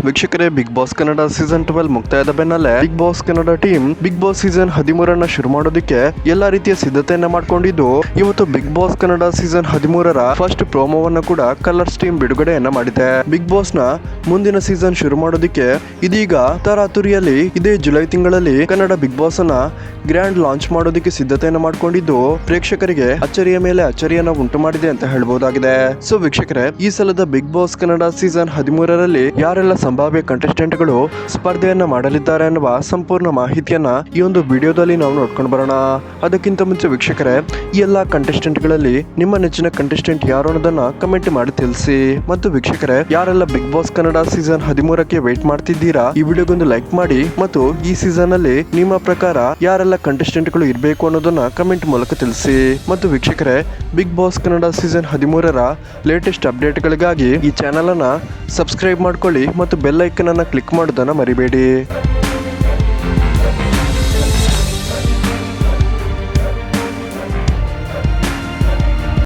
ವೀಕ್ಷಕರೇ, big boss Kannada season 12 ಮುಕ್ತಾಯದ ಬೆನ್ನಲ್ಲೇ big boss Kannada team big boss season 13 ಶುರು ಮಾಡೋದಕ್ಕೆ ಎಲ್ಲಾ ರೀತಿಯ ಸಿದ್ಧತೆಯನ್ನ ಮಾಡ್ಕೊಂಡಿದ್ದು, ಇವತ್ತು big boss Kannada season 13 first ಪ್ರೋಮೋವನ್ನ ಕೂಡ ಕಲರ್ಸ್ ಟೀಮ್ ಬಿಡುಗಡೆಯನ್ನ ಮಾಡಿದೆ. ಬಿಗ್ ಬಾಸ್ ನ ಮುಂದಿನ ಸೀಸನ್ ಶುರು ಮಾಡೋದಕ್ಕೆ ಇದೀಗ ತರಾತುರಿಯಲ್ಲಿ ಇದೇ ಜುಲೈ ತಿಂಗಳಲ್ಲಿ ಕನ್ನಡ ಬಿಗ್ ಬಾಸ್ ಅನ್ನ ಗ್ರ್ಯಾಂಡ್ ಲಾಂಚ್ ಮಾಡೋದಕ್ಕೆ ಸಿದ್ಧತೆಯನ್ನ ಮಾಡ್ಕೊಂಡಿದ್ದು, ಪ್ರೇಕ್ಷಕರಿಗೆ ಅಚ್ಚರಿಯ ಮೇಲೆ ಅಚ್ಚರಿಯನ್ನ ಉಂಟು ಮಾಡಿದೆ ಅಂತ ಹೇಳ್ಬಹುದಾಗಿದೆ. ಸೊ ವೀಕ್ಷಕರೇ, ಈ ಸಲದ ಬಿಗ್ ಬಾಸ್ ಕನ್ನಡ ಸೀಸನ್ 13ರಲ್ಲಿ ಯಾರೆಲ್ಲ ಸಂಭಾವ್ಯ ಕಂಟೆಸ್ಟೆಂಟ್ ಗಳು ಸ್ಪರ್ಧೆಯನ್ನ ಮಾಡಲಿದ್ದಾರೆ ಅನ್ನುವ ಸಂಪೂರ್ಣ ಮಾಹಿತಿಯನ್ನ ಈ ಒಂದು ವಿಡಿಯೋದಲ್ಲಿ ನಾವು ನೋಡ್ಕೊಂಡು ಬರೋಣ. ಅದಕ್ಕಿಂತ ಮುಂಚೆ ವೀಕ್ಷಕರೇ, ಈ ಎಲ್ಲಾ ಕಂಟೆಸ್ಟೆಂಟ್ ಗಳಲ್ಲಿ ನಿಮ್ಮ ನೆಚ್ಚಿನ ಕಂಟೆಸ್ಟೆಂಟ್ ಯಾರು ಅನ್ನೋದನ್ನ ಕಮೆಂಟ್ ಮಾಡಿ ತಿಳಿಸಿ. ಮತ್ತು ವೀಕ್ಷಕರೇ, ಯಾರೆಲ್ಲ ಬಿಗ್ ಬಾಸ್ ಕನ್ನಡ ಸೀಸನ್ 13ಕ್ಕೆ ವೇಟ್ ಮಾಡ್ತಿದ್ದೀರಾ, ಈ ವಿಡಿಯೋಗೊಂದು ಲೈಕ್ ಮಾಡಿ ಮತ್ತು ಈ ಸೀಸನ್ ಅಲ್ಲಿ ನಿಮ್ಮ ಪ್ರಕಾರ ಯಾರೆಲ್ಲ ಕಂಟೆಸ್ಟೆಂಟ್ ಗಳು ಇರಬೇಕು ಅನ್ನೋದನ್ನ ಕಮೆಂಟ್ ಮೂಲಕ ತಿಳಿಸಿ. ಮತ್ತು ವೀಕ್ಷಕರೇ, ಬಿಗ್ ಬಾಸ್ ಕನ್ನಡ ಸೀಸನ್ 13ರ ಲೇಟೆಸ್ಟ್ ಅಪ್ಡೇಟ್ ಗಳಿಗಾಗಿ ಈ ಚಾನೆಲ್ ಅನ್ನ ಸಬ್ಸ್ಕ್ರೈಬ್ ಮಾಡ್ಕೊಳ್ಳಿ ಮತ್ತು ಬೆಲ್ ಐಕನ್ ಅನ್ನ ಕ್ಲಿಕ್ ಮಾಡೋದನ್ನ ಮರಿಬೇಡಿ.